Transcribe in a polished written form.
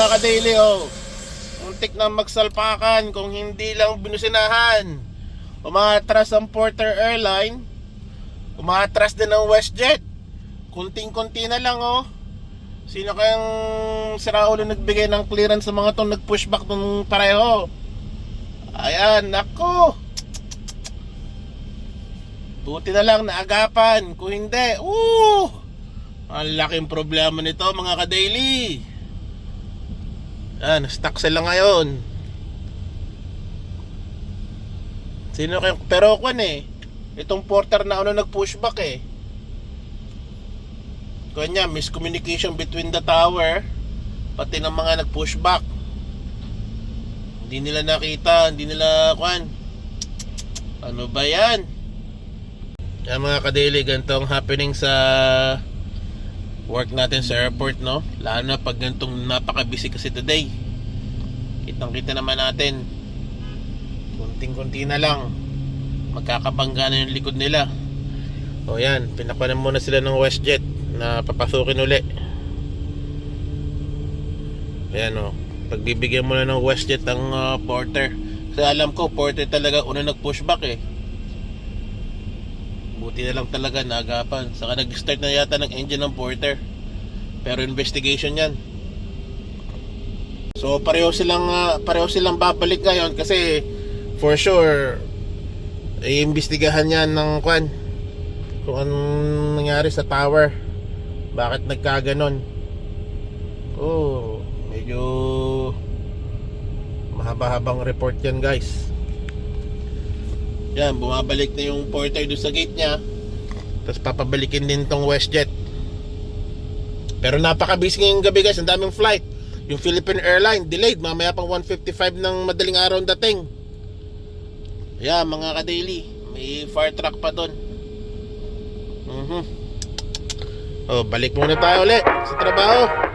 mga ka-daily, oh. Muntik na magsalpakan kung hindi lang binusinahan. Umatras ang Porter Airline. Umatras din ang WestJet. Kunting-kunti na lang, oh. Sino kayang siraulo nagbigay ng clearance sa mga tong nag-pushback tong pareho? Ayan, nako. Buti na lang naagapan. Kung hindi, ang laking problema nito mga ka-daily. Yan, stuck sila ngayon. Sino kayo? Pero itong porter na nag-pushback kanya, miscommunication between the tower pati ng mga nag-pushback. Hindi nila nakita, hindi nila ano ba yan? Yan mga ka-daily, ganito ang happening sa work natin sa airport, no? Lalo na pag ganitong napaka-busy kasi today. Kitang-kita naman natin. Kunting-kunti na lang magkakabangga na yung likod nila. O yan, pinakunan muna sila ng WestJet na papasukin uli. Ayan, o. Pagbibigyan muna ng WestJet ang porter. Kasi alam ko, porter talaga una nag-pushback Buti na lang talaga naagapan. Saka nag-start na yata ng engine ng porter. Pero investigation yan. So pareho silang babalik ngayon kasi for sure iimbestigahan yan ng kung anong nangyari sa tower. Bakit nagkaganon? Medyo mahaba-habang report yan, guys. Yan, bumabalik na yung porter doon sa gate niya. Tapos papabalikin din tong WestJet. Pero napaka-busy ngayong gabi, guys. Ang daming flight. Yung Philippine Airline delayed, mamaya pang 1:55 ng madaling araw dating. Yan mga ka-daily, may fire truck pa doon. Balik muna tayo ulit sa trabaho.